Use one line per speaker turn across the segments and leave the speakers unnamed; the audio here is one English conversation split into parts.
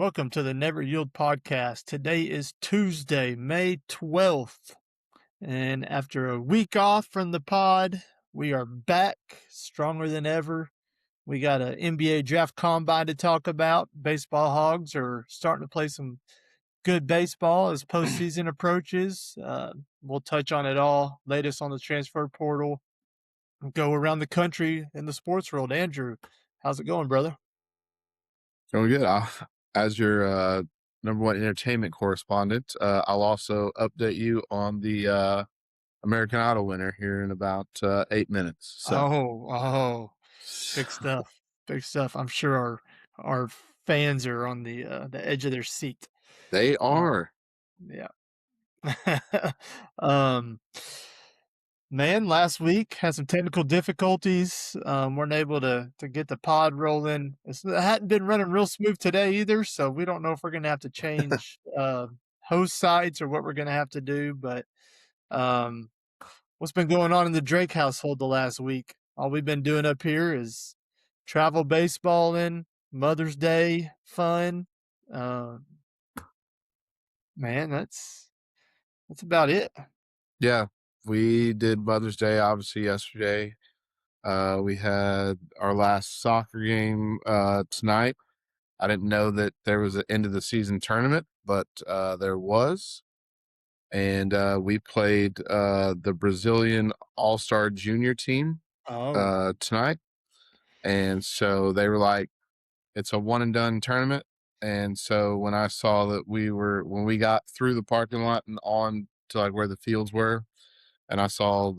welcome to the Never Yield podcast. Today is Tuesday, May 12th, and after a week off from the pod, we are back stronger than ever. We got an NBA draft combine to talk about. Baseball hogs are starting to play some good baseball as postseason approaches. We'll touch on it all, latest on the transfer portal, go around the country in the sports world. Andrew, how's it going, brother?
Going good. As your number one entertainment correspondent, I'll also update you on the American Idol winner here in about 8 minutes. So
Oh, big stuff. Big stuff. I'm sure our fans are on the edge of their seat.
they
Uh,
are.
yeah. um, man, last week had some technical difficulties. Weren't able to get the pod rolling. It hadn't been running real smooth today either, so we don't know if we're gonna have to change host sites or what we're gonna have to do. But um, what's been going on in the Drake household the last week? All we've been doing up here is travel baseballing, Mother's Day fun. Um, man, that's about it.
Yeah, we did Mother's Day obviously yesterday. We had our last soccer game tonight. I didn't know that there was an end of the season tournament, but there was. And we played the Brazilian All-Star Junior team
Oh,
tonight. And so they were like, it's a one and done tournament. And so when I saw that when we got through the parking lot and on to like where the fields were, and I saw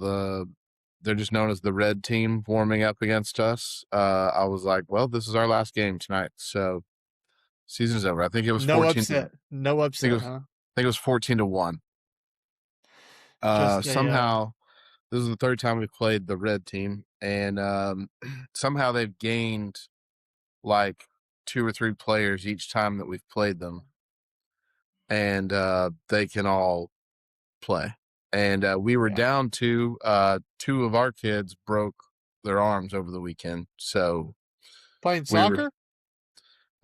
they're just known as the red team warming up against us, I was like, well, this is our last game tonight. So season's over. I think it was
no
14 to, I
upset. No
think it
upset,
was,
huh?
I think it was 14-1.
Just a
Somehow this is the third time we've played the red team, and somehow they've gained like 2 or 3 players each time that we've played them, and they can all play. And we were
yeah.
down to 2 of our kids broke their arms over the weekend, so
Playing
we were
soccer?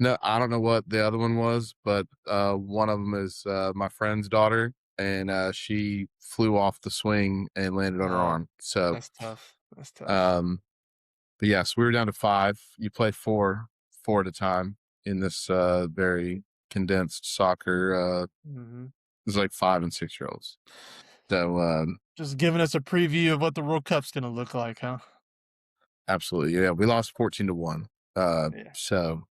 no, I don't know what the other one was, but one of them is my friend's daughter, and she flew off the swing and landed on her
Oh,
arm. So
that's tough. That's tough.
um but yes, we were down to 5. You play four at a time in this very condensed soccer.
Hmm.
It's like 5 and 6 year olds. So
Just giving us a preview of what the World Cup's gonna look like, huh?
absolutely, yeah, we lost 14-1.
Yeah.
So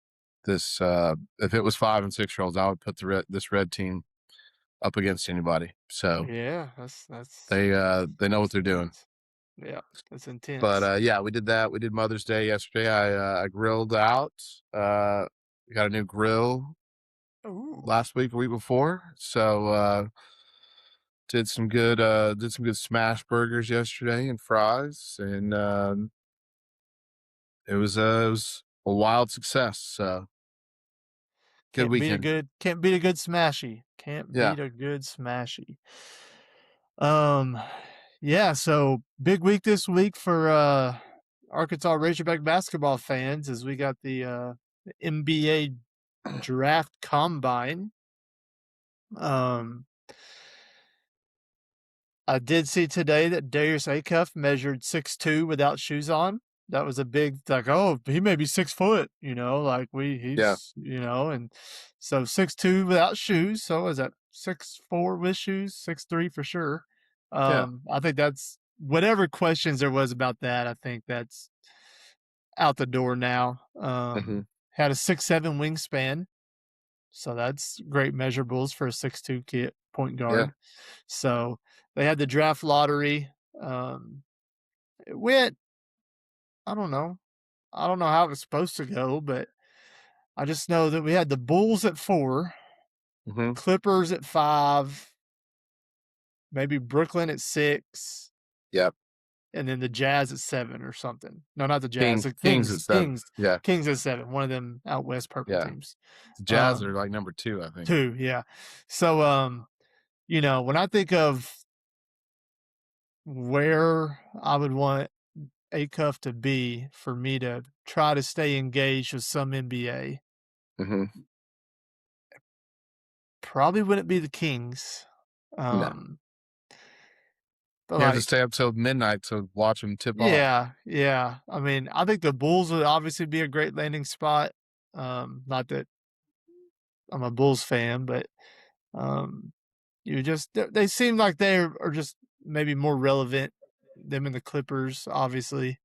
this if it was 5 and 6 year olds, I would put this red team up against anybody. So
Yeah, that's
they know what
that's
they're doing.
intense. Yeah, that's
But
intense.
yeah, we did that. We did Mother's Day yesterday. I grilled out. We got a new grill
Ooh.
last week, a week before. So did some good smash burgers yesterday and fries, and it was a wild success. So good weekend.
Can't beat a good smashy. Can't
Yeah.
beat a good smashy. Um yeah, so big week this week for Arkansas Razorback basketball fans as we got the NBA draft combine. Um I did see today that Darius Acuff measured 6'2" without shoes on. That was a big like, oh, he may be 6 foot, like
Yeah.
and so 6'2" without shoes. So is that 6'4" with shoes, 6'3" for sure.
Yeah.
I think that's whatever questions there was about that, I think that's out the door now.
Hmm.
Had a 6'7" wingspan. So that's great measurables for a 6'2" kid point
Yeah.
guard. So they had the draft lottery. Um, it went, I don't know. I don't know how it was supposed to go, but I just know that we had the Bulls at 4,
Hmm.
Clippers at 5, maybe Brooklyn at 6,
Yep.
and then the Jazz at 7 or something. No, not the Jazz. The
Kings at 7. Yeah.
Kings at 7. One of them out west purple
Yeah.
teams.
The Jazz are
Um,
like number 2, I think.
2, yeah. So, when I think of where I would want Acuff to be for me to try to stay engaged with some NBA.
Hmm.
probably wouldn't be the Kings.
No.
Um, but
You have to
like,
stay up till midnight to watch them tip off.
yeah. I mean, I think the Bulls would obviously be a great landing spot. Not that I'm a Bulls fan, but um, they seem like they are just maybe more relevant. Them and the Clippers, obviously.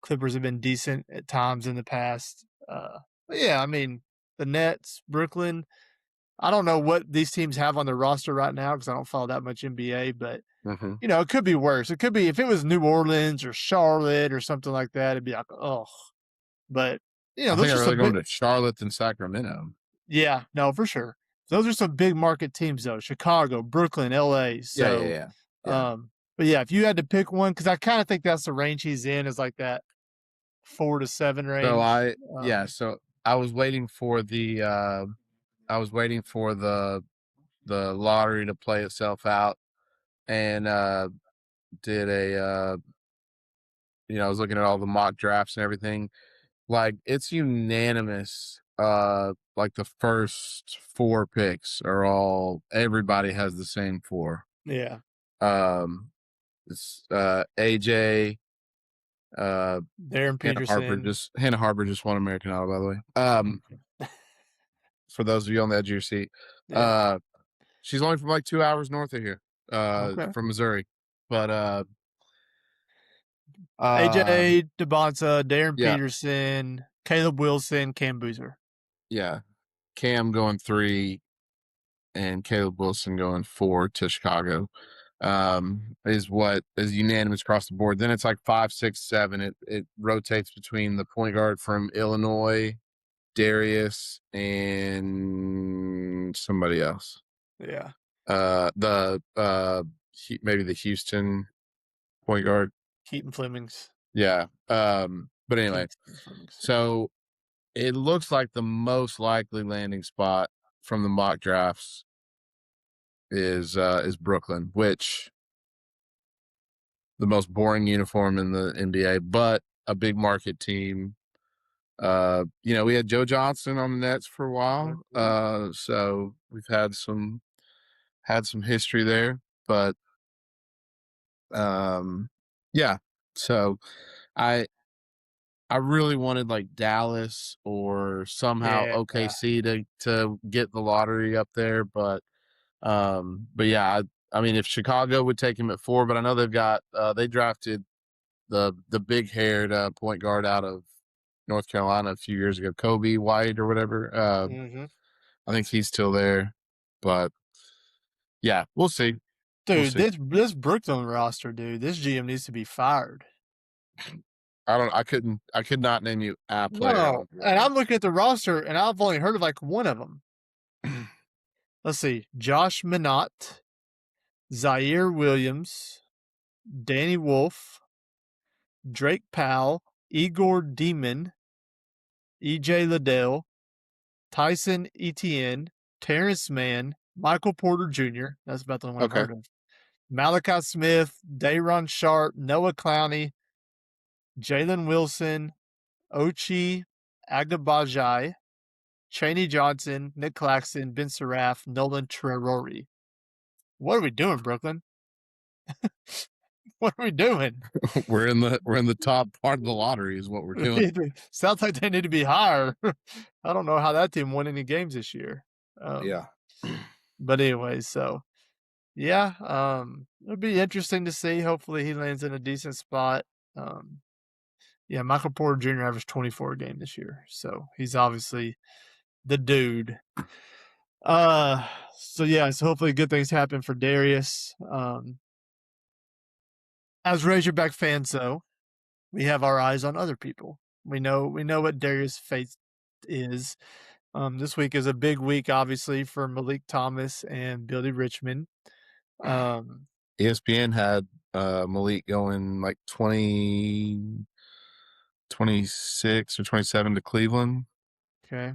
Clippers have been decent at times in the past. But yeah, I mean, the Nets, Brooklyn. I don't know what these teams have on their roster right now because I don't follow that much NBA, but
Mm-hmm.
it could be worse. It could be if it was New Orleans or Charlotte or something like that, it'd be like, oh. But
I think
those
I'd
are
rather
some
go
big.
to Charlotte than Sacramento.
Yeah, no, for sure. Those are some big market teams though. Chicago, Brooklyn, LA.
Yeah, yeah,
So,
yeah, yeah.
but yeah, if you had to pick one, because I kind of think that's the range he's in, is like that 4 to 7
So
range.
so I was waiting for the lottery to play itself out, and did a I was looking at all the mock drafts and everything. Like it's unanimous. Like the first four picks are all everybody has the same four.
Yeah,
Um, it's AJ, uh,
Darren Peterson.
Hannah Harper just won American Idol, by the way. For those of you on the edge of your seat,
Yeah.
uh, she's only from like 2 hours north of here,
Okay.
from Missouri, but um,
AJ DeBonsa, Darren
yeah,
Peterson, Caleb Wilson, Cam Boozer.
yeah, Cam going 3 and Caleb Wilson going 4 to Chicago. Is what is unanimous across the board. Then it's like 5, 6, 7. It rotates between the point guard from Illinois, Darius, and somebody else.
Yeah.
Maybe the Houston point guard.
Keaton Flemings.
Yeah. But anyway,
Kingston Flemings.
so it looks like the most likely landing spot from the mock drafts is Brooklyn, which the most boring uniform in the NBA, but a big market team. We had Joe Johnson on the Nets for a while. So we've had some history there, but yeah. So I I really wanted like Dallas or somehow
Yeah.
OKC to get the lottery up there, but yeah, I mean if Chicago would take him at 4, but I know they drafted the big haired point guard out of North Carolina a few years ago, Kobe White or whatever.
Mm-hmm.
I think he's still there, but yeah, we'll see. We'll
Dude,
see.
this Brooklyn roster, dude, this GM needs to be fired.
I could not name you a player
No,
on
and
Brooklyn.
I'm looking at the roster, and I've only heard of like one of them. Let's see: Josh Minott, Zaire Williams, Danny Wolf, Drake Powell, Igor Demon, EJ Liddell, Tyson Etienne, Terrence Mann, Michael Porter Jr. That's about the only one I've
Okay.
heard of. Malachi Smith, Dayron Sharp, Noah Clowney, Jalen Wilson, Ochi Agabajai, Cheney Johnson, Nick Claxton, Ben Seraph, Nolan Traore. What are we doing, Brooklyn? What are we doing?
We're in the top part of the lottery is what we're doing.
Sounds like they need to be higher. I don't know how that team won any games this year.
Yeah.
But anyway, so yeah, it'll be interesting to see. Hopefully, he lands in a decent spot. Um, yeah, Michael Porter Jr. averaged 24 a game this year, so he's obviously the dude. Uh, so yeah, so hopefully good things happen for Darius. As Razorback fans, though, we have our eyes on other people. We know what Darius' fate is. This week is a big week, obviously, for Malik Thomas and Billy Richmond.
ESPN had Malik going like 26 or 27 to Cleveland.
Okay.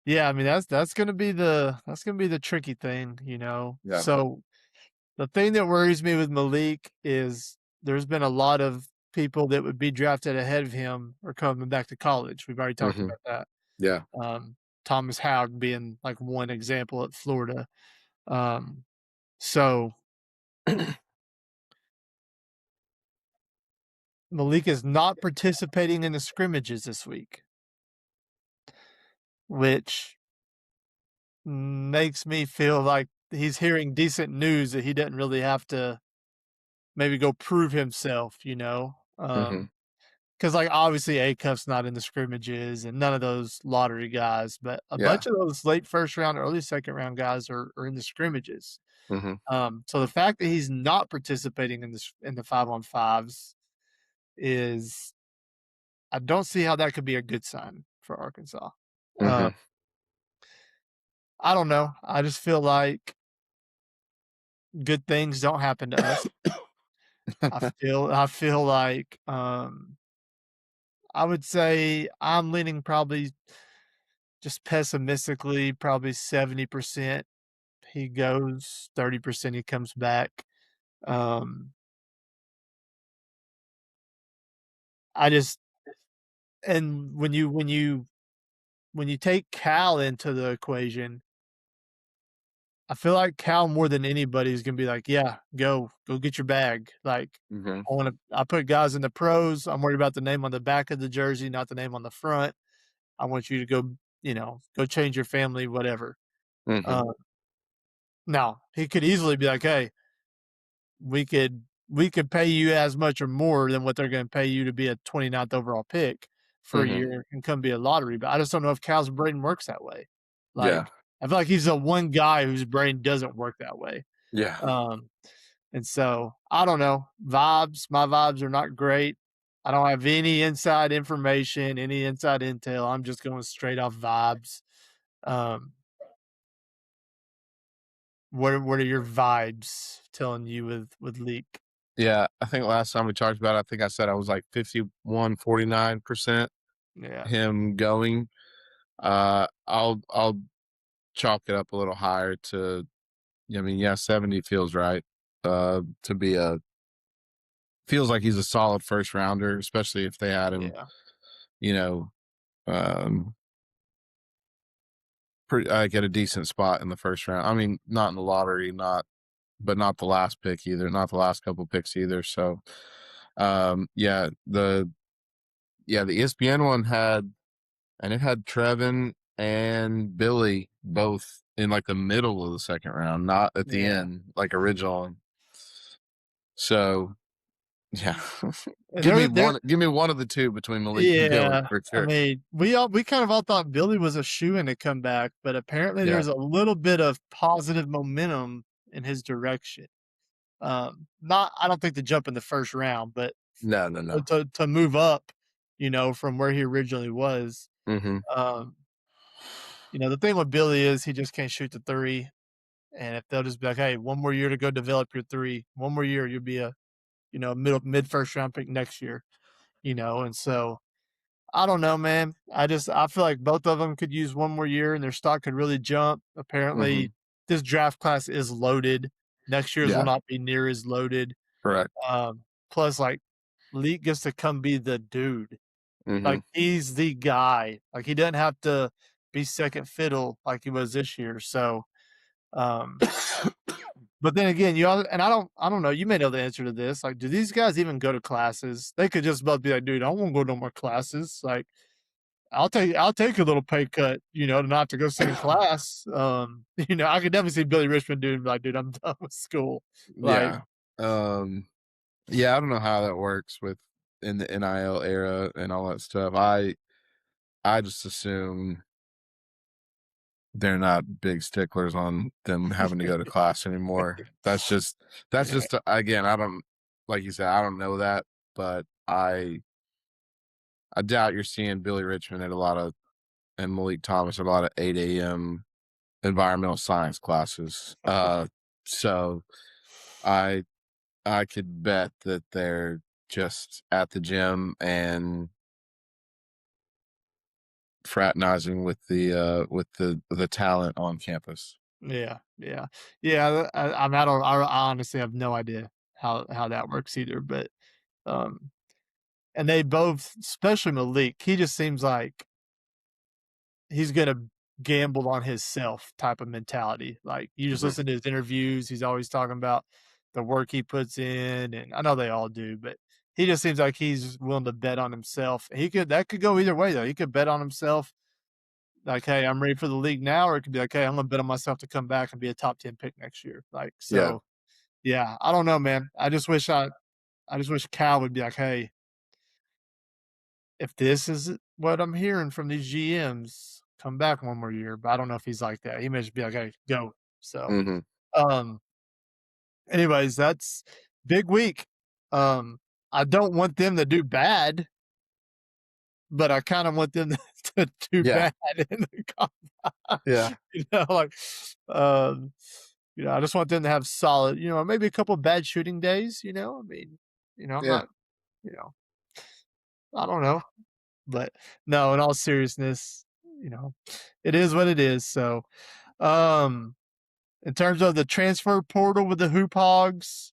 Yeah, I mean that's gonna be the tricky thing,
Yeah.
So the thing that worries me with Malik is there's been a lot of people that would be drafted ahead of him or coming back to college. We've already talked
Hmm.
about that.
Yeah.
Thomas Howard being like one example at Florida. Um, so Malik is not participating in the scrimmages this week, which makes me feel like he's hearing decent news that he doesn't really have to maybe go prove himself, you know?
Mhm.
Because like obviously Acuff's not in the scrimmages and none of those lottery guys, but a
Yeah.
bunch of those late first round, early second round guys are in the scrimmages.
Mhm.
So the fact that he's not participating in this in the 5-on-5s is I don't see how that could be a good sign for Arkansas. Uh,
Mhm.
I don't know. I just feel like good things don't happen to us. I feel like I would say I'm leaning probably just pessimistically, probably 70% he goes, 30% he comes back. Um, I just and when you take Cal into the equation, I feel like Cal more than anybody is gonna be like, "Yeah, go get your bag." Like,
Mhm.
I put guys in the pros. I'm worried about the name on the back of the jersey, not the name on the front. I want you to go, go change your family, whatever.
Mhm.
Uh, Now he could easily be like, "Hey, we could pay you as much or more than what they're gonna pay you to be a 29th overall pick for a
Mhm.
year and come be a lottery." But I just don't know if Cal's brain works that way.
Yeah.
Like, I feel like he's the one guy whose brain doesn't work that way.
Yeah.
Um, and so I don't know. My vibes are not great. I don't have any inside information, any inside intel. I'm just going straight off vibes. Um, what are your vibes telling you with Leak?
Yeah. I think last time we talked about it, I think I said I was like 51-49%
Yeah,
him going. I'll chalk it up a little higher to, I mean, yeah, 70 feels right. To be a feels like he's a solid first rounder, especially if they had him,
yeah,
you know, um pretty get a decent spot in the first round. I mean, not in the lottery, but not the last pick either, not the last couple picks either. So yeah, the ESPN one it had Trevin and Billy both in like the middle of the second round, not at the
yeah.
end, like original. So yeah.
And they're
Give me one of the two between Malik and Billy
yeah.
for
I
sure.
mean, we kind of all thought Billy was a shoo-in to come back, but apparently
Yeah.
there's a little bit of positive momentum in his direction. Not I don't think to jump in the first round, but
No, no, no.
to move up, from where he originally was.
Mhm.
Um, the thing with Billy is he just can't shoot the three. And if they'll just be like, hey, one more year to go develop your three, one more year, you'll be a, mid first round pick next year, and so I don't know, man. I feel like both of them could use one more year and their stock could really jump. Apparently,
Mhm.
this draft class is loaded. Next year's will
Yeah,
not be near as loaded.
correct.
Plus, like, Leak gets to come be the dude. Like,
Mhm.
he's the guy. Like, he doesn't have to be second fiddle like he was this year. So, um, but then again, and I don't know. You may know the answer to this. Like, do these guys even go to classes? They could just both be like, dude, I won't go to no more classes. Like, I'll take a little pay cut, to not to go sit in class. I could definitely see Billy Richmond doing like, dude, I'm done with school. Like,
Yeah. Um, yeah, I don't know how that works with in the NIL era and all that stuff. I just assume they're not big sticklers on them having to go to class anymore. That's
yeah,
just again, I don't like you said, I don't know that, but I doubt you're seeing Billy Richmond at a lot of and Malik Thomas at a lot of 8 a.m. environmental science classes. So I I could bet that they're just at the gym and fraternizing with the talent on campus.
yeah, yeah, yeah. I honestly have no idea how that works either. But um, and they both, especially Malik, he just seems like he's gonna gambled on himself type of mentality. Like, you just
Mhm.
listen to his interviews, he's always talking about the work he puts in, and I know they all do, but he just seems like he's willing to bet on himself. That could go either way though. He could bet on himself, like, "Hey, I'm ready for the league now," or it could be like, "Hey, I'm gonna bet on myself to come back and be a top 10 pick next year." Like,
Yeah.
so yeah, I don't know, man. I just wish Cal would be like, "Hey, if this is what I'm hearing from these GMs, come back one more year." But I don't know if he's like that. He may just be like, "Hey, go." So,
Mhm.
um, anyways, that's big week. Um, I don't want them to do bad, but I kind of want them to do
Yeah.
bad in the combine.
Yeah.
Like, um, I just want them to have solid, maybe a couple bad shooting days. I mean, I'm
Yeah.
not, I don't know. But no, in all seriousness, you know, it is what it is. So, um, in terms of the transfer portal with the Hoop Hogs,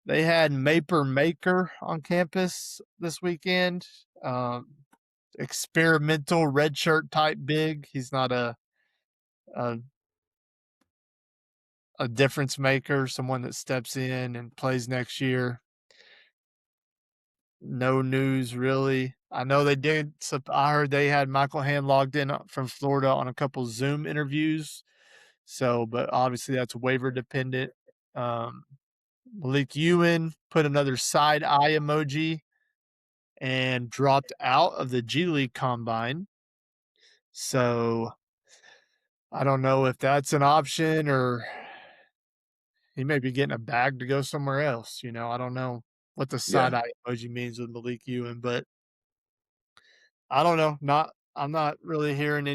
they had Maper Maker on campus this weekend. Um, Experimental redshirt type big. He's not a a difference maker, someone that steps in and plays next year. No news really. I know they did. So I heard they had Michael Hand logged in from Florida on a couple Zoom interviews. So, but obviously that's waiver dependent. Um, Malik Ewan put another side eye emoji and dropped out of the G League combine. So I don't know if that's an option or he may be getting a bag to go somewhere else. I don't know what the side
Yeah.
eye emoji means with Malik Ewan, but I don't know. I'm not really hearing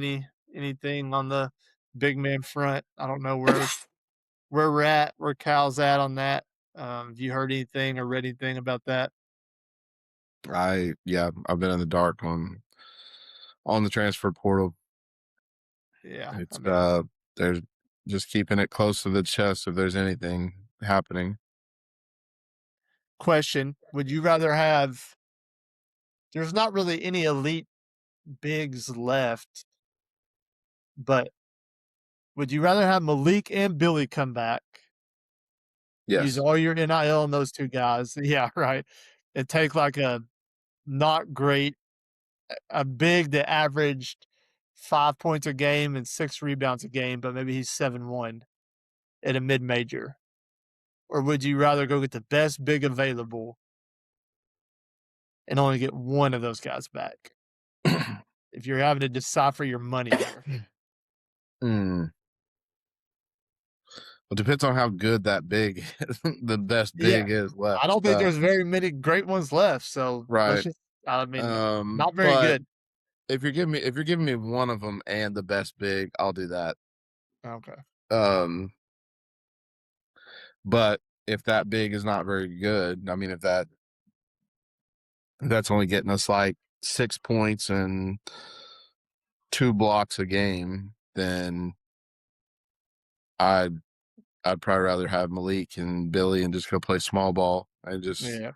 anything on the big man front. I don't know where we're at, where Cal's at on that. Have you heard anything or read anything about that?
Yeah, I've been in the dark on the transfer portal.
Yeah, I
It's
mean,
they're just keeping it close to the chest if there's anything happening.
question, would you rather have there's not really any elite bigs left, but would you rather have Malik and Billy come back, use
Yes.
all your NIL on those 2 guys, yeah, right, and take like a not great a big that averaged 5 points a game and 6 rebounds a game, but maybe he's 7-1 at a mid-major? Or would you rather go get the best big available and only get one of those guys back? If you're having to decipher your money here.
Mm. Well, depends on how good that big the best
Yeah.
big is
I
left.
don't think there's very many great ones left, so let's
Right.
just I mean, not very
But
good.
if you're giving me one of them and the best big, I'll do that.
Okay.
Um, but if that big is not very good, I mean, if that's only getting us like 6 points and 2 blocks a game, then I'd I'd probably rather have Malik and Billy and just go play small ball and just
Yeah.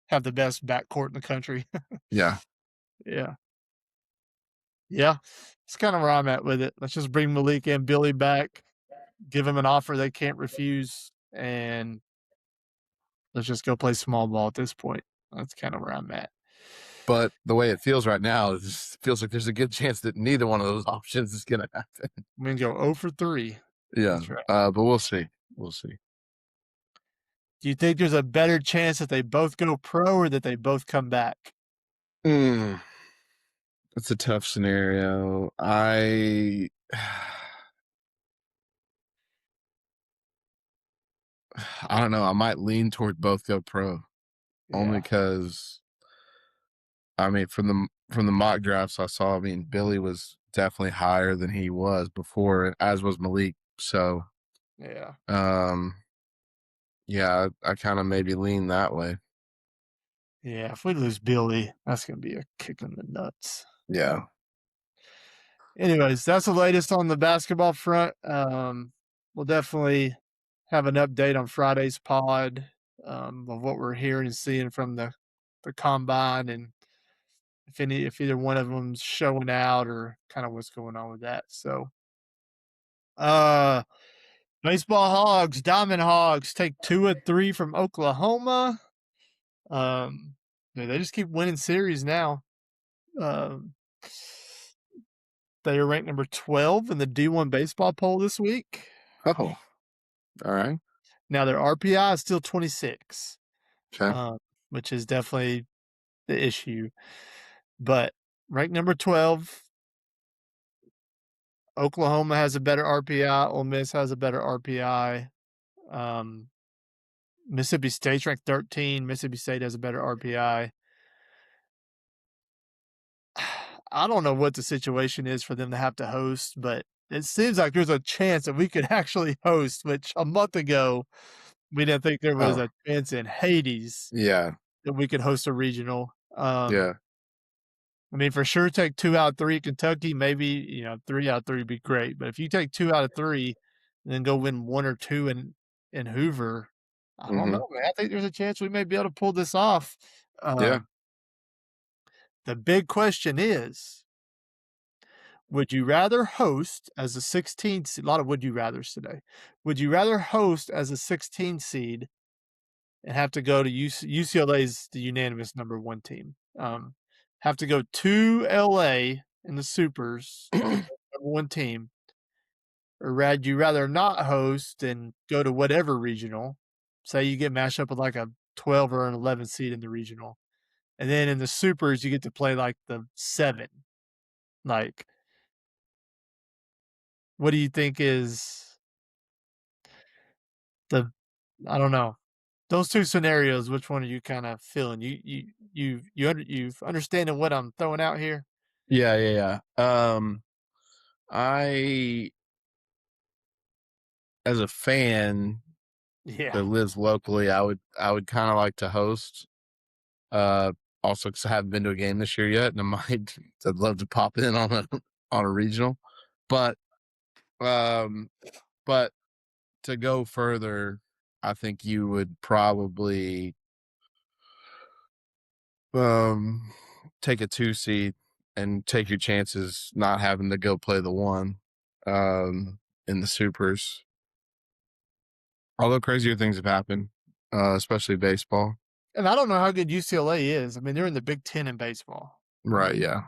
Have the best backcourt in the country.
yeah.
Yeah. Yeah. It's kinda where I'm at with it. Let's just bring Malik and Billy back, give them an offer they can't refuse, and let's just go play small ball at this point. That's kinda where I'm at.
But the way it feels right now, it just feels like there's a good chance that neither one of those options is gonna happen.
I'm gonna go 0 for 3.
Yeah.
That's right.
But we'll see. We'll see.
Do you think there's a better chance that they both go pro or that they both come back?
Mm, that's a tough scenario. I don't know. I might lean toward both go pro only
Yeah.
because I mean from the mock drafts I saw, I mean Billy was definitely higher than he was before, as was Malik. So
Yeah.
um yeah, I kind of maybe lean that way.
Yeah. If we lose Billy, that's gonna be a kick in the nuts.
Yeah.
Anyways, that's the latest on the basketball front. We'll definitely have an update on Friday's pod of what we're hearing and seeing from the combine and if either one of them's showing out or kind of what's going on with that. So, uh, baseball hogs, diamond hogs take 2 of 3 from Oklahoma. Yeah, they just keep winning series now. Um, they are ranked number 12 in the D1 baseball poll this week.
Oh, all right.
Now their RPI is still 26,
Okay.
um, which is definitely the issue. But ranked number 12, Oklahoma has a better RPI. Ole Miss has a better RPI. Um, Mississippi State's ranked 13. Mississippi State has a better RPI. I don't know what the situation is for them to have to host, but it seems like there's a chance that we could actually host, which a month ago we didn't think there was
Oh,
a chance in Hades
yeah.
that we could host a regional.
Yeah.
I mean, for sure, take 2 out of 3 Kentucky, maybe, 3 out of 3 would be great, but if you take 2 out of 3 and then go win 1 or 2 in Hoover, I don't
Mm-hmm.
know, man. I think there's a chance we may be able to pull this off.
Yeah.
Um, the big question is, would you rather host as a 16 seed? A lot of would you rathers today. Would you rather host as a 16 seed and have to go to UCLA's the unanimous number 1 team? Have to go to LA in the supers to play number 1 team, or would you rather not host and go to whatever regional? Say you get matched up with like a 12 or an 11 seed in the regional, and then in the supers you get to play like the 7. Like, what do you think is the I don't know. Those 2 scenarios, which one are you kinda feeling? You've understanding what I'm throwing out here?
Yeah. Yeah. I, as a fan
Yeah.
that lives locally, I would kind of like to host. Uh, Also because I haven't been to a game this year yet, and I might. I'd love to pop in on a regional, but um, but to go further, I think you would probably um take a 2 seed and take your chances not having to go play the 1 um in the supers. Although crazier things have happened, especially baseball.
And I don't know how good UCLA is. I mean, they're in the Big 10 in baseball.
Right, yeah.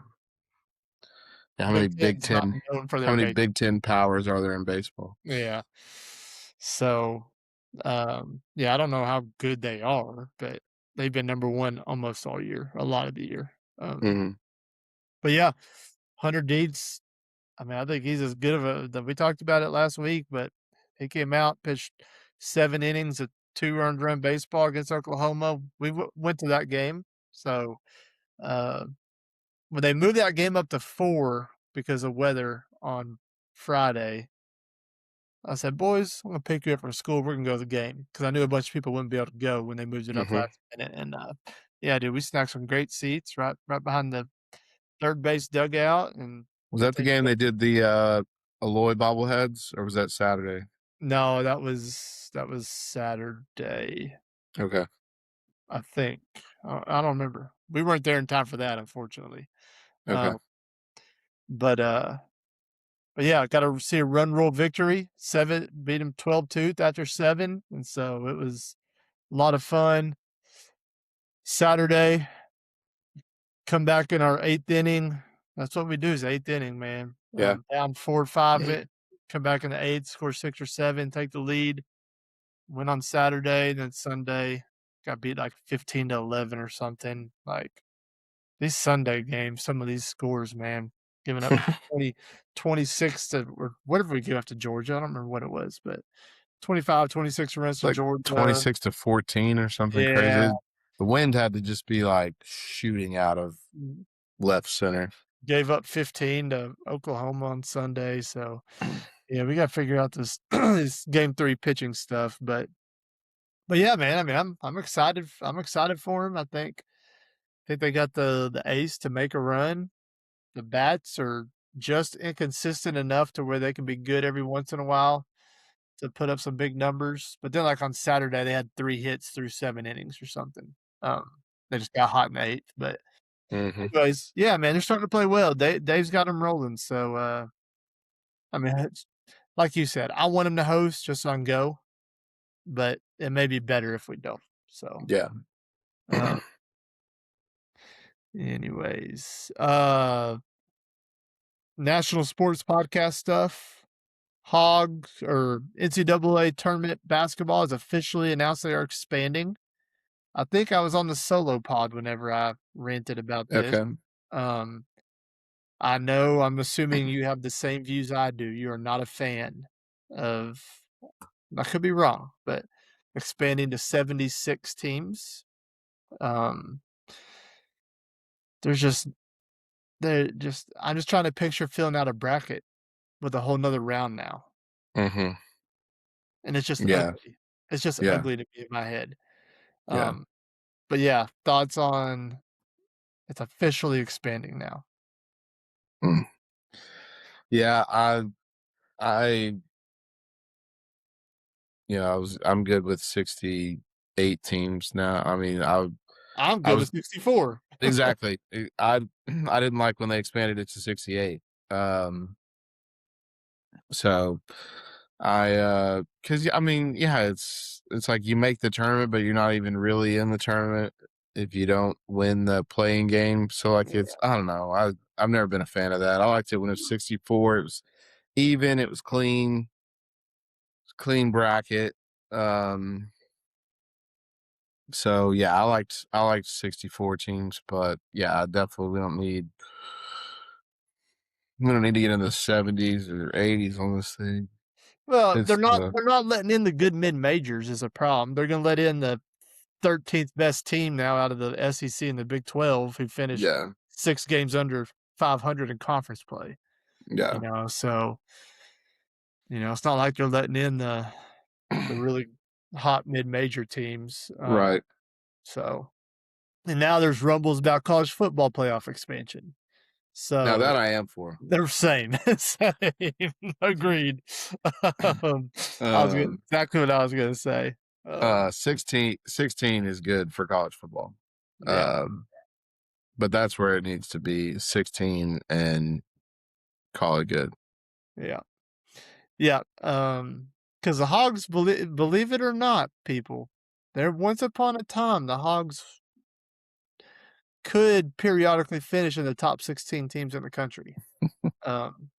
Yeah,
Big 10's not known for
How
their
many
base.
Big Ten powers are there in baseball?
Yeah. So, yeah, I don't know how good they are, but they've been number 1 almost all year, a lot of the year.
Mhm.
But yeah, Hunter Deeds, I mean, I think he's as good of we talked about it last week, but he came out, pitched 7 innings of 2 earned run baseball against Oklahoma. We went to that game. So, uh, when they moved that game up to 4 because of weather on Friday, I said, "Boys, I'm gonna pick you up from school. We're gonna go to the game," because I knew a bunch of people wouldn't be able to go when they moved it up
Mhm.
last minute. And yeah, dude, we snagged some great seats right behind the third base dugout, and
Was
get
that the
to
game
enjoy.
they did the Aloy bobbleheads, or was that Saturday?
No, that was Saturday,
Okay.
I think. I don't remember. We weren't there in time for that, unfortunately.
Okay.
Uh, but yeah, got to see a run rule victory. 7 beat them 12-2 after 7, and so it was a lot of fun. Saturday, come back in our 8th inning. That's what we do is 8th inning, man.
Yeah.
Down 4-5 it, come back in the 8th, score 6 or 7, take the lead. Went on Saturday, then Sunday, got beat like 15-11 or something. Like, these Sunday games, some of these scores, man, giving up 20, 26 to or whatever we give up to Georgia. I don't remember what it was, but 25, 26 runs
It's
to
like
Georgia.
26-14 or something
Yeah.
crazy. The wind had to just be like shooting out of left center.
Gave up 15 to Oklahoma on Sunday. So, yeah, we got to figure out this, this game 3 pitching stuff. But yeah, man, I mean, I'm excited. I'm excited for him. I think they got the ace to make a run. The bats are just inconsistent enough to where they can be good every once in a while to put up some big numbers. But then, like on Saturday, they had 3 hits through 7 innings or something. They just got hot in the 8th. But
Mm-hmm.
Anyways, yeah, man, they're starting to play well. Dave's got them rolling. So, I mean, it's, like you said, I want him to host just so I can go, but it may be better if we don't. So,
Yeah.
uh, anyways, national sports podcast stuff. Hog or NCAA tournament basketball has officially announced they are expanding. I think I was on the solo pod whenever I ranted about this.
Okay.
Um, I know I'm assuming you have the same views I do. You are not a fan of, I could be wrong, but expanding to 76 teams. Um, there's just, I'm just trying to picture filling out a bracket with a whole nother round now.
Mm-hmm.
And it's just
Yeah.
ugly. It's just
Yeah.
ugly to me in my head.
Yeah.
Um, but yeah, thoughts on it's officially expanding now.
Mm. Yeah. I, I'm good with 68 teams now. I mean,
I'm
I
good with
was
64.
exactly. I I didn't like when they expanded it to 68. So cuz I mean, yeah, it's like you make the tournament but you're not even really in the tournament if you don't win the playing game. So like
Yeah.
it's I don't know. I've never been a fan of that. I liked it when it was 64. It was even, it was clean bracket. Um so yeah, I liked 64 teams, but yeah, definitely we don't need to get in the 70s or 80s on this thing.
Well,
It's
they're not letting in the good mid majors is a problem. They're gonna let in the 13th best team now out of the SEC and the Big 12 who finished
yeah,
6 games under 500 in conference play,
yeah,
so, it's not like they're letting in the really hot mid-major teams,
right.
so and now there's rumbles about college football playoff expansion.
Now
So,
that I am for.
they're same, same, agreed. Um,
Um,
exactly what I was gonna say.
16 is good for college football.
Yeah,
Um, but that's where it needs to be 16 and call it good.
yeah, yeah, because the Hogs, believe it or not, people, there once upon a time, the Hogs could periodically finish in the top 16 teams in the country.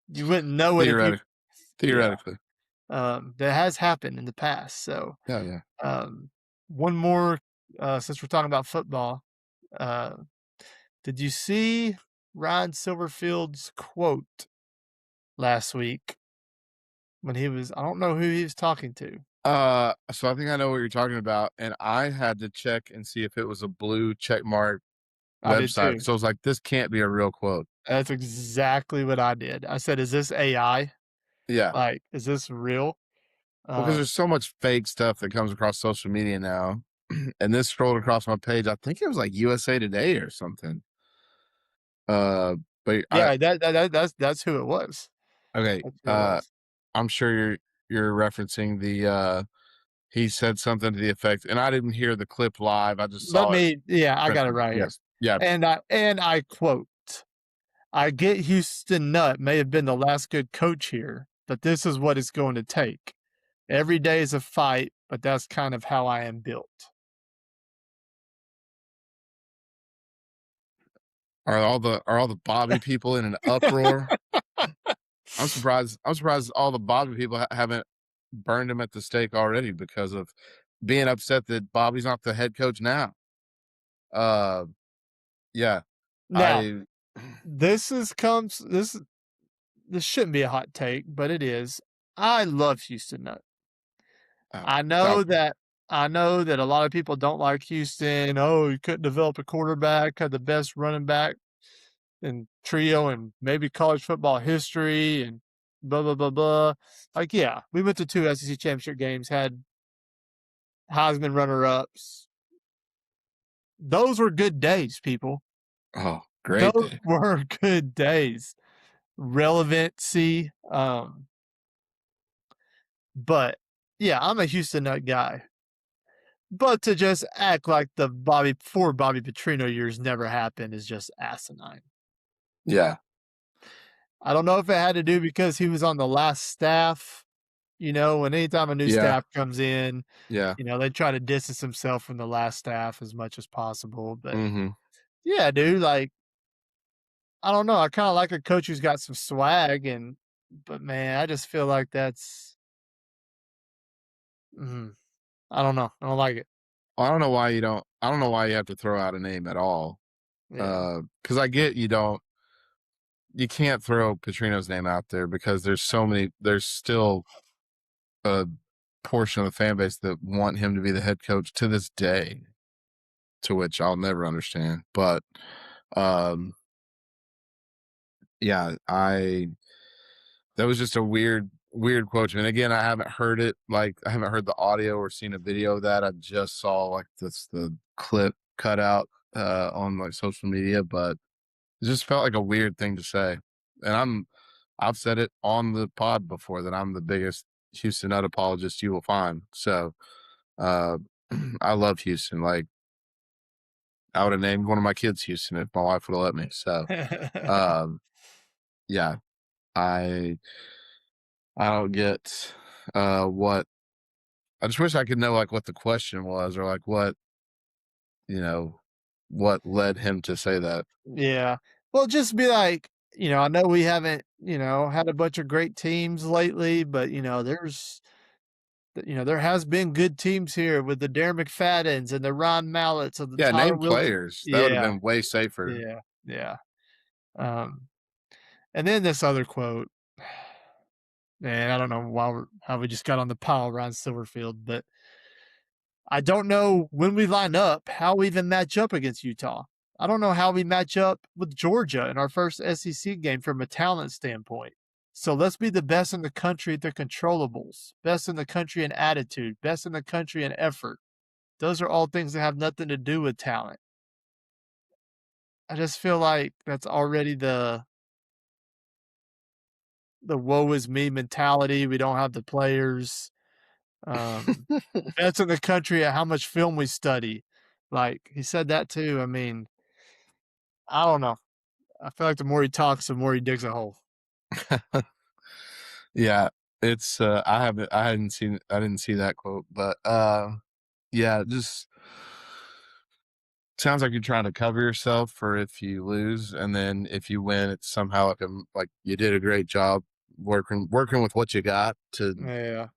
You wouldn't know it if you
Theoretic,
yeah,
theoretically.
that has happened in the past, so,
Yeah, yeah.
um, one more, since we're talking about football, uh, did you see Ryan Silverfield's quote last week when he was I don't know who he was talking to.
So I think I know what you're talking about, and I had to check and see if it was a blue check mark
I did
website.
too.
So I was like, this can't be a real quote.
That's exactly what I did. I said, "Is this AI?
Yeah.
Like, is this real?"
Well, because
Uh,
there's so much fake stuff that comes across social media now. And this scrolled across my page. I think it was like USA Today or something. Uh, but I
yeah, that's who it was.
okay.
That's who it was.
I'm sure you're referencing he said something to the effect, and I didn't hear the clip live. I just
Let
saw it
me yeah, I got it
printed.
right here.
Yes, yeah.
And I quote, "I get Houston Nutt may have been the last good coach here, but this is what it's going to take. Every day is a fight, but that's kind of how I am built."
Are all the Bobby people in an uproar? I'm surprised. I'm surprised all the Bobby people haven't burned him at the stake already because of being upset that Bobby's not the head coach now. Uh, yeah,
Now,
I.
this is comes this shouldn't be a hot take, but it is. I love Houston Nutt.
Oh,
I know that I know that a lot of people don't like Houston. Oh, you couldn't develop a quarterback, had the best running back and trio and maybe college football history and blah blah blah blah. Like, yeah, we went to 2 SEC championship games, had Heisman runner ups. Those were good days, people.
oh, great
Those
day.
were good days. Relevancy. But yeah, I'm a Houston Nut guy. But to just act like the Bobby Petrino years never happened is just asinine.
Yeah.
I don't know if it had to do because he was on the last staff, and anytime a new
Yeah.
staff comes in,
Yeah.
they try to distance himself from the last staff as much as possible, but
Mhm.
yeah, dude, like, I don't know, I kinda like a coach who's got some swag but man, I just feel like that's mhm, I don't know, I don't like it.
I don't know why you have to throw out a name at all.
Yeah.
Because I get you can't throw Petrino's name out there because there's still a portion of the fan base that want him to be the head coach to this day, to which I'll never understand. But, um, yeah, I that was just a weird quote. And again, I haven't heard it. Like I haven't heard the audio or seen a video of that. I just saw like the clip cut out on like social media, but it just felt like a weird thing to say. And I've said it on the pod before that I'm the biggest Houston nut apologist you will find. So uh I love Houston. Like I would have named one of my kids Houston if my wife would have let me. So um yeah, I I don't get what I just wish I could know like what the question was or like you know, what led him to say that.
Yeah. Well, just be like, I know we haven't, had a bunch of great teams lately, but, there has been good teams here with the Darren McFaddens and the Ron Malletts and the
Yeah,
Tyler
name
Wilson.
players. That would have
Yeah,
been way safer.
yeah, yeah. Um, and then this other quote, and I don't know how we just got on the pile around Silverfield, but I don't know when we line up how we even match up against Utah. I don't know how we match up with Georgia in our first SEC game from a talent standpoint. So let's be the best in the country at the controllables, best in the country in attitude, best in the country in effort. Those are all things that have nothing to do with talent. I just feel like that's already the woe is me mentality. We don't have the players. Um, best in the country at how much film we study. Like he said that too. I mean, I don't know. I feel like the more he talks, the more he digs a hole.
Yeah, it's I didn't see that quote, but yeah, just sounds like you're trying to cover yourself for if you lose, and then if you win, it's somehow like like you did a great job working with what you got to.
Yeah,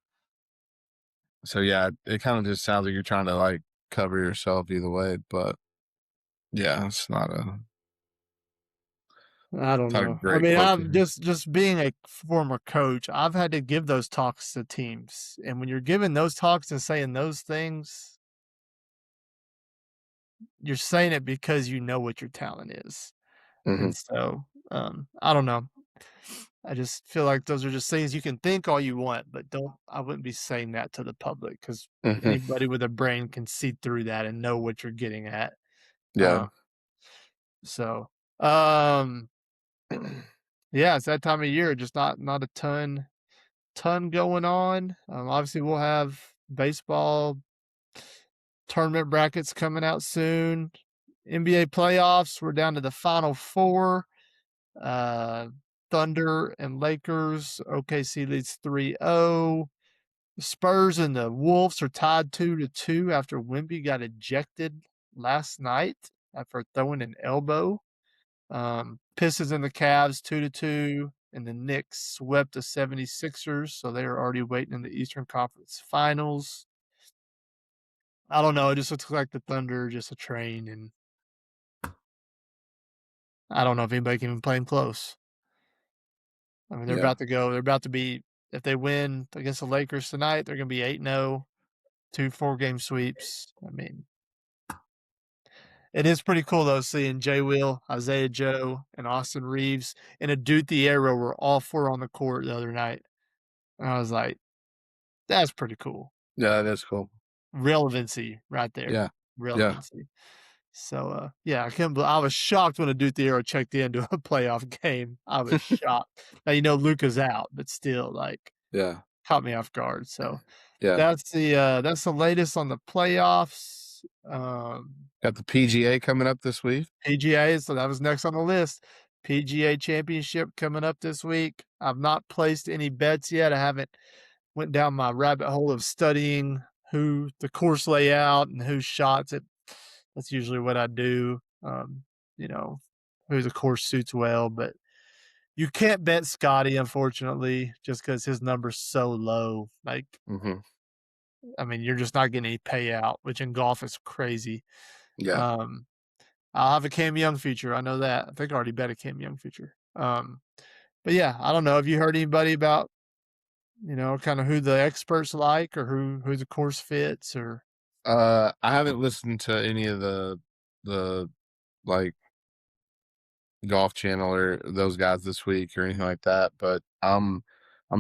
So yeah, it kind of just sounds like you're trying to like cover yourself either way, but yeah,
I don't
it's not a
know. I
great
mean,
quote to
I'm
hear.
just being a former coach. I've had to give those talks to teams, and when you're giving those talks and saying those things, you're saying it because you know what your talent is.
Hmm.
And so, I don't know. I just feel like those are just things you can think all you want, but don't I wouldn't be saying that to the public because
Hmm.
anybody with a brain can see through that and know what you're getting at.
Yeah.
Um, so, um, yeah, it's that time of year, just not a ton going on. Obviously, we'll have baseball tournament brackets coming out soon. NBA playoffs, we're down to the final 4. Uh, Thunder and Lakers, OKC leads 3-0. The Spurs and the Wolves are tied 2-2 after Wemby got ejected last night after throwing an elbow. Pistons and the Cavs 2-2, and the Knicks swept the 76ers, so they are already waiting in the Eastern Conference Finals. I don't know, it just looks like the Thunder are just a train, and I don't know if anybody can even play them close. I mean,
Yeah.
they're about to be if they win against the Lakers tonight, they're gonna be 8-0, 2 4-game sweeps. I mean, it is pretty cool though seeing Jay Will, Isaiah Joe, and Austin Reeves in a Dude the Arrow were all 4 on the court the other night. And I was like, "That's pretty cool."
Yeah, that's cool.
Relevancy right there.
Yeah. Yeah.
Relevancy. So, yeah, I was shocked when a Dude the Arrow checked into a playoff game. I was shocked. Now, Luka's out, but still, like,
Yeah.
caught me off guard, so
Yeah.
That's the latest on the playoffs.
Got the PGA coming up this week.
PGA, so that was next on the list. PGA Championship coming up this week. I've not placed any bets yet. I haven't went down my rabbit hole of studying who the course layout and who shots it. That's usually what I do. You know, who the course suits well, but you can't bet Scotty, unfortunately, just because his number's so low. Like,
Hmm.
I mean, you're just not getting any payout, which in golf is crazy.
Yeah.
Um, I'll have a Cam Young feature. I know that. I think I already bet a Cam Young feature. But yeah, I don't know. Have you heard anybody about, kind of who the experts like or who the course fits or
I haven't listened to any of the like Golf Channel or those guys this week or anything like that, but I'm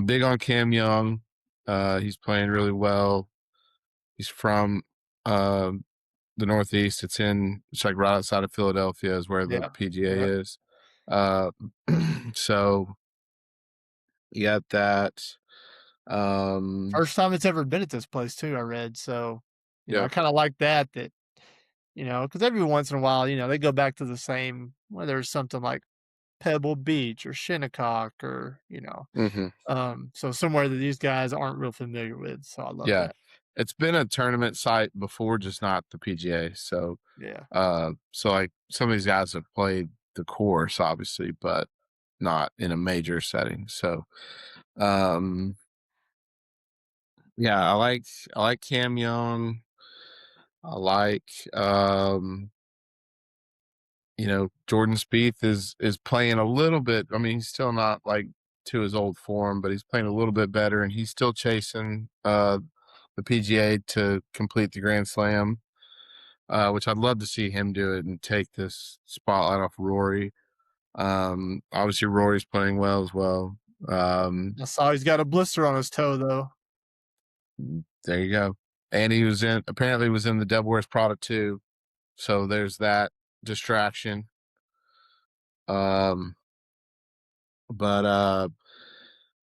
big on Cam Young. He's playing really well. He's from um the Northeast. It's like right outside of Philadelphia is where the
yeah,
PGA
yeah.
is. Uh, so you got that. Um,
First time it's ever been at this place too, I read. So, I
yeah.
kind of like that, because every once in a while, they go back to the same, whether it's something like Pebble Beach or Shinnecock or,
Hmm.
so somewhere that these guys aren't real familiar with. So I love
Yeah.
that.
It's been a tournament site before, just not the PGA. So,
Yeah.
so like some of these guys have played the course, obviously, but not in a major setting. So, um, yeah, I like Cam Young. I like Jordan Spieth is playing a little bit. I mean, he's still not like to his old form, but he's playing a little bit better, and he's still chasing the PGA to complete the Grand Slam, which I'd love to see him do it and take this spotlight off Rory. Obviously Rory's playing well as well. Um,
I saw he's got a blister on his toe though.
there you go. And he was apparently was in the Devil Wears Prada too. So there's that distraction. Um, but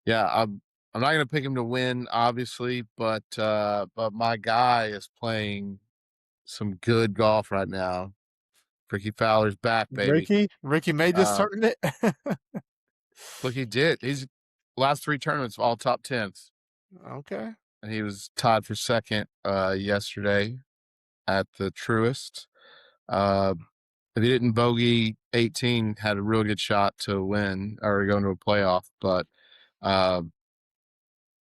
yeah, I'm not gonna pick him to win, obviously, but my guy is playing some good golf right now. Ricky Fowler's back, baby.
Ricky made this
Uh,
tournament.
look, he did. He's last three tournaments all top tens,
Okay.
and he was tied for second yesterday at the Truist. Uh, if he didn't bogey 18, had a real good shot to win or go into a playoff, but uh,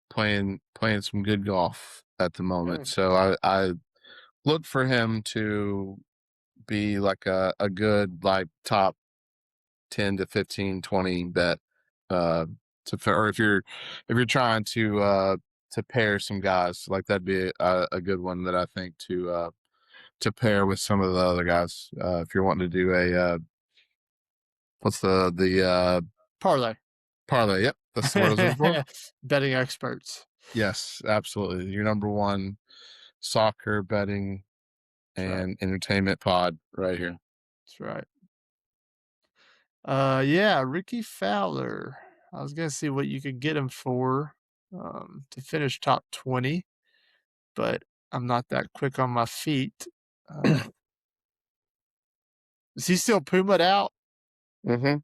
playing some good golf at the moment.
Good.
So I look for him to be like a good like top 10 to 15, 20 bet or if you're trying to pair some guys, like that'd be a good one that I think to pair with some of the other guys. If you're wanting to do a what's the
Parlay.
parlay? Yep, that's the word I was looking for.
Betting experts.
Yes, absolutely. Your number one soccer betting
That's right.
and entertainment pod right here.
That's right. Yeah, Ricky Fowler. I was gonna see what you could get him for, to finish top 20, but I'm not that quick on my feet. Uh, is he still Puma'd out?
Hmm.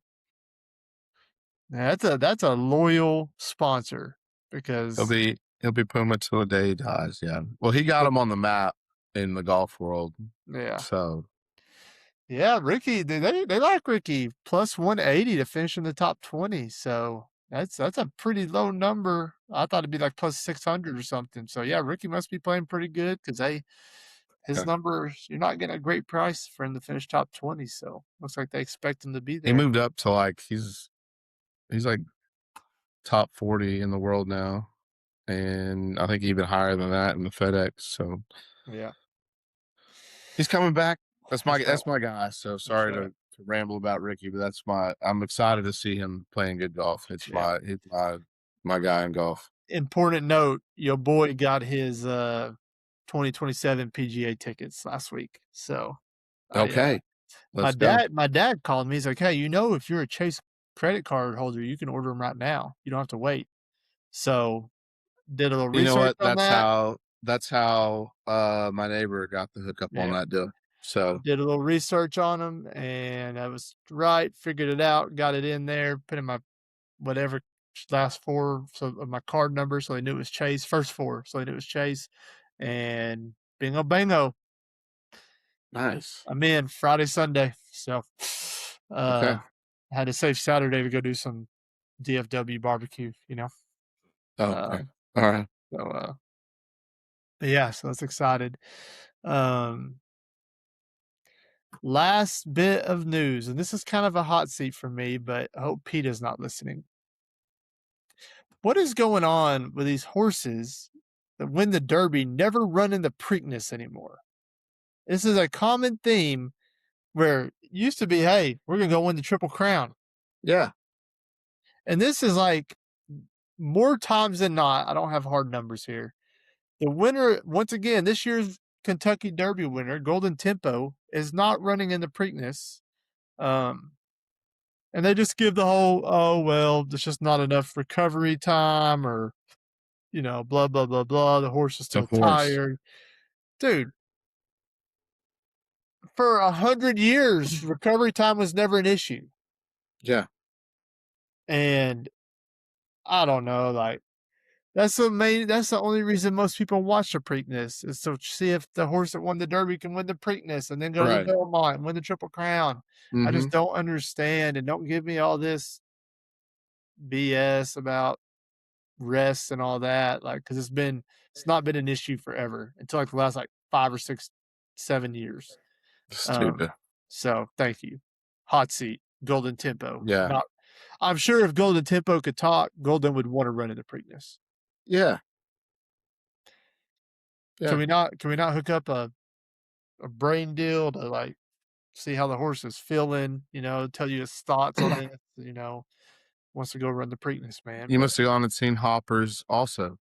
Yeah, that's a loyal sponsor
He'll
because
be he'll be Puma till the day he dies. Yeah. Well, he got him on the map in the golf world.
yeah.
So
Yeah, Ricky, they like Ricky plus 180 to finish in the top 20. So that's a pretty low number. I thought it'd be like plus 600 or something. So yeah, Ricky must be playing pretty good because his
yeah.
numbers, you're not getting a great price for him to finish top 20. So looks like they expect him to be
He
there.
moved up to like he's like top 40 in the world now, and I think even higher than that in the FedEx. So
Yeah,
he's coming back. That's my
that's right.
that's my guy. So
That's
sorry
right.
to ramble about Ricky, but I'm excited to see him playing good golf.
Yeah.
He's my guy in golf.
Important note, your boy got his 2027 PGA tickets last week. So I
Okay,
my
let's go.
dad called me. He's like, "Hey, if you're a Chase credit card holder, you can order them right now. You don't have to wait." So Did a little
You know
research
what?
on that.
That's how my neighbor got the hookup on
Yeah.
that deal. So
Did a little research on them, and I was right, figured it out, got it in there, put in my whatever last 4 so of my card number, so they knew it was Chase, first 4, so they knew it was Chase, and bingo bango,
nice.
I'm in Friday, Sunday. So,
Okay.
had to save Saturday to go do some DFW barbecue, you know?
Oh, okay.
Um,
All right.
so, but yeah, so that's excited. Um, Last bit of news, and this is kind of a hot seat for me, but I hope PETA's not listening. What is going on with these horses that win the Derby never run in the Preakness anymore? This is a common theme where it used to be, hey, we're gonna go win the Triple Crown.
Yeah.
And this is like more times than not, I don't have hard numbers here. The winner, once again, this year's Kentucky Derby winner, Golden Tempo, is not running in the Preakness. Um, and they just give the whole, oh, well, there's just not enough recovery time or, blah, blah, blah, blah. The horse is
It's a
still
horse.
tired. Dude, for 100 years, recovery time was never an issue.
Yeah.
And I don't know, like, that's the only reason most people watch the Preakness is to see if the horse that won the Derby can win the Preakness and then go to the
Right.
Belmont and win the Triple Crown. I
Mm-hmm.
just don't understand, and don't give me all this BS about rest and all that, like, because it's not been an issue forever until, like, the last, like, 5 or 6, 7 years. Um,
Stupid.
so thank you. Hot seat, Golden Tempo.
Yeah.
Not I'm sure if Golden Tempo could talk, Golden would wanna run in the Preakness.
Yeah. Yeah.
Can we not hook up a brain deal to, like, see how the horse is feeling, tell you his thoughts on this, wants to go run the Preakness, man,
You
but
must have gone and seen Hoppers also.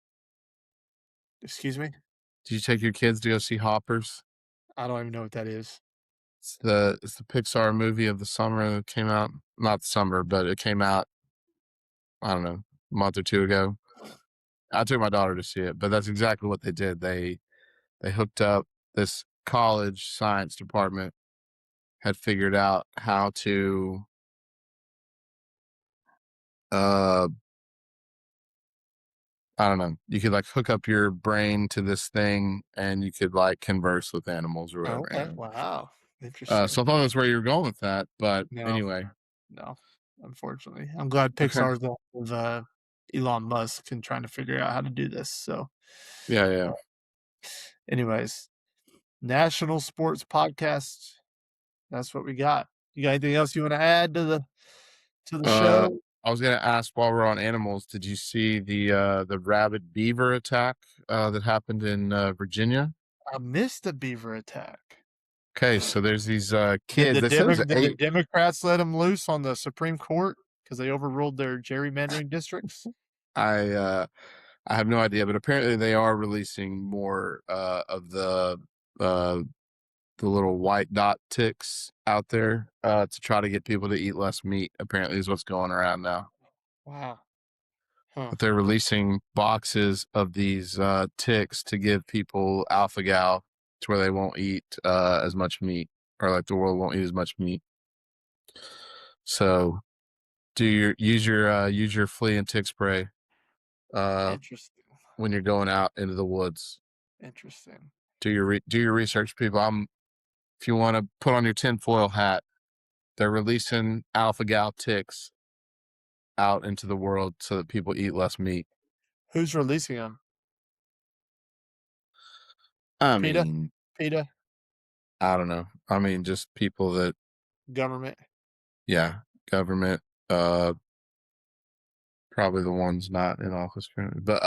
excuse me?
Did you take your kids to go see Hoppers?
I don't even know what that is.
It's the Pixar movie of the summer that came out. Not the summer, but it came out, I don't know, a month or 2 ago. I took my daughter to see it, but that's exactly what they did. They hooked up this college science department had figured out how to uh I don't know. You could like hook up your brain to this thing and you could like converse with animals or
Oh,
whatever.
okay,
Anyway.
wow,
So
interesting.
I thought that's where you were going with that. But
No,
anyway.
no, unfortunately. I'm glad
Okay.
Pixar's off of, Elon Musk and trying to figure out how to do this, so,
Yeah,
uh,
yeah.
anyways, national sports podcast, that's what we got. You got anything else you wanna add to the
Uh
show?
I was gonna ask while we're on animals, did you see the rabid beaver attack that happened in Virginia?
I missed the beaver attack.
Okay, so there's these
Did
kids.
the
They said it was
Democrats let him loose on the Supreme Court because they overruled their gerrymandering districts?
I I have no idea, but apparently they are releasing more of uh the little white dot ticks out there to try to get people to eat less meat. Apparently, is what's going around now.
Wow. Huh.
But they're releasing boxes of these ticks to give people alpha gal to where they won't eat as much meat, or like the world won't eat as much meat. So use your flea and tick spray uh,
Interesting.
when you're going out into the woods.
Interesting.
Do your research, people. If you want to put on your tinfoil hat, they're releasing alpha gal ticks out into the world so that people eat less meat.
Who's releasing them?
I
PETA?
mean,
PETA?
I don't know. I mean, just people that,
Government?
yeah, government, uh, probably the ones not in office currently. But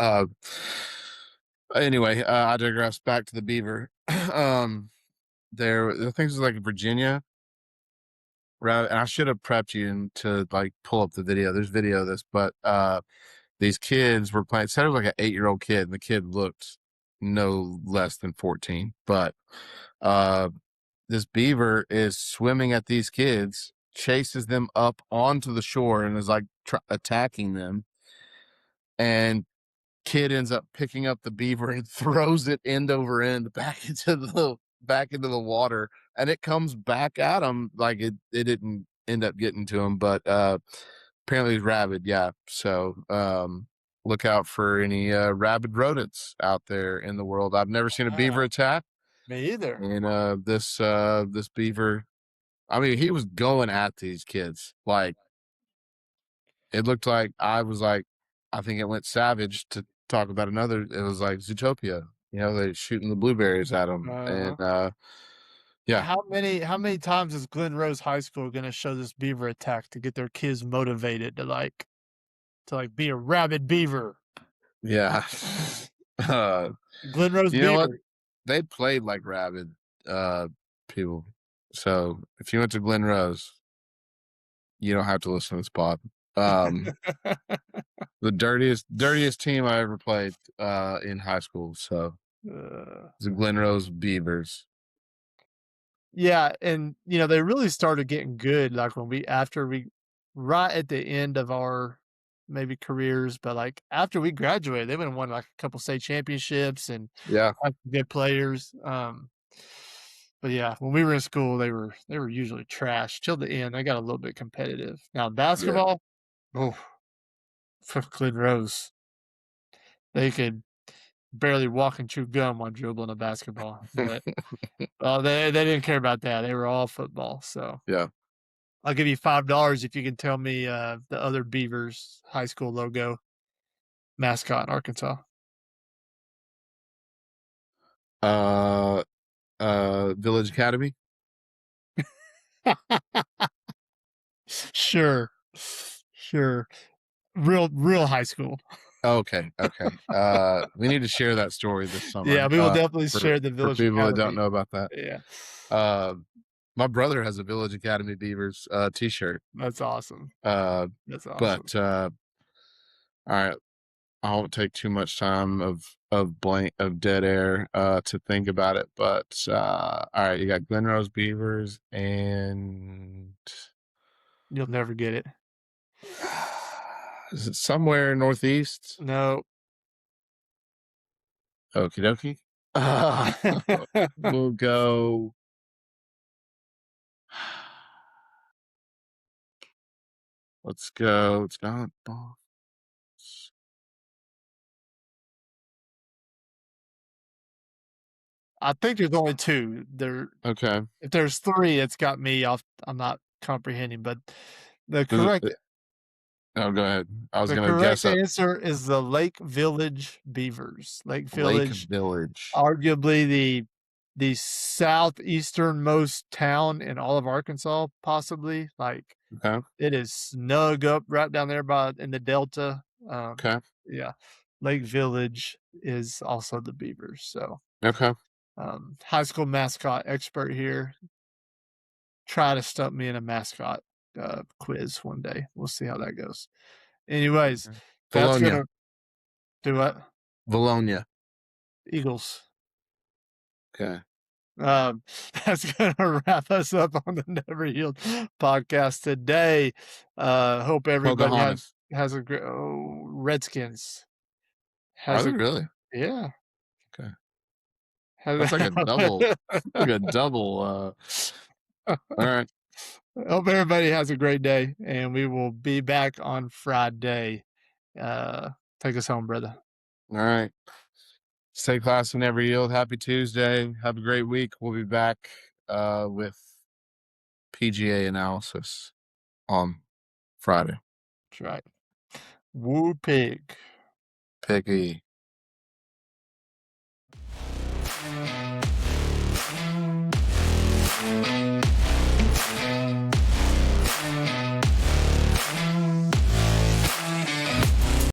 anyway, I digress. Back to the beaver. The things is like Virginia. Right, and I should have prepped you to like pull up the video. There's video of this, but these kids were playing. It said it was like an 8-year-old kid, and the kid looked no less than 14. But uh, this beaver is swimming at these kids, chases them up onto the shore, and is like attacking them, and kid ends up picking up the beaver and throws it end over end back into the water, and it comes back at him. Like it didn't end up getting to him, but apparently he's rabid. Yeah, so look out for any rabid rodents out there in the world. I've never seen a beaver
Wow.
attack,
Me either.
and this beaver, I mean, he was going at these kids like it looked like I was like, I think it went savage to talk about another. It was like Zootopia, they shooting the blueberries at him, and
Uh-huh.
yeah,
How many times is Glen Rose High School gonna show this beaver attack to get their kids motivated to be a rabid beaver?
yeah. uh,
Glen Rose
you know what?
Beaver.
They played like rabid people. So if you went to Glen Rose, you don't have to listen to this pod. The dirtiest team I ever played in high school. So
Uh,
the Glen Rose Beavers.
yeah, and, they really started getting good, like, when we after we right at the end of our, maybe, careers, but, like, after we graduated, they went and won, like, a couple state championships and
Yeah,
had some good players, but, yeah, when we were in school, they were usually trash till the end. They got a little bit competitive. Now
yeah.
basketball, oh, Glen Rose, they could barely walk and chew gum while dribbling a basketball, but, they didn't care about that. They were all football, so
Yeah.
I'll give you $5 if you can tell me, the other Beavers high school logo mascot in Arkansas.
Uh, Village Academy.
Sure. Sure. Real high school.
Okay, okay. We need to share that story this
Yeah,
summer.
we will definitely
For
share the Village
people that don't
Academy.
know about that.
Yeah,
Uh, my brother has a Village Academy Beavers T-shirt.
that's awesome.
Uh,
That's awesome.
but all right, I won't take too much time of dead air to think about it. But all right, you got Glen Rose Beavers and
You'll never get it.
is it somewhere northeast?
No.
Okie dokie. We'll go. Let's go. It's not boss.
I think there's only 2.
Okay.
If there's 3, it's got me off. I'm not comprehending, but the
Is it,
correct
oh, go ahead. I was
the
gonna
correct
guess up
answer is the Lake Village Beavers. Lake
Lake
Village,
Village.
arguably the southeasternmost town in all of Arkansas, possibly. Like,
Okay.
it is snug up right down there in the Delta.
Okay.
Yeah, Lake Village is also the Beavers. So,
Okay.
high school mascot expert here. Try to stump me in a mascot quiz one day. We'll see how that goes. Anyways,
Okay.
that's
Bologna.
gonna do what?
Bologna.
Eagles.
Okay.
Um, that's gonna wrap us up on the Never Healed podcast today. Hope everybody
Pocahontas.
has a great Redskins
Are
has
they
a
really?
yeah
Okay.
has
That's like a double.
a
Like a double. All right.
hope everybody has a great day, and we will be back on Friday. Take us home, brother.
All right. Stay classy and never yield. Happy Tuesday. Have a great week. We'll be back with PGA analysis on Friday.
That's right. Woo pig.
Piggy.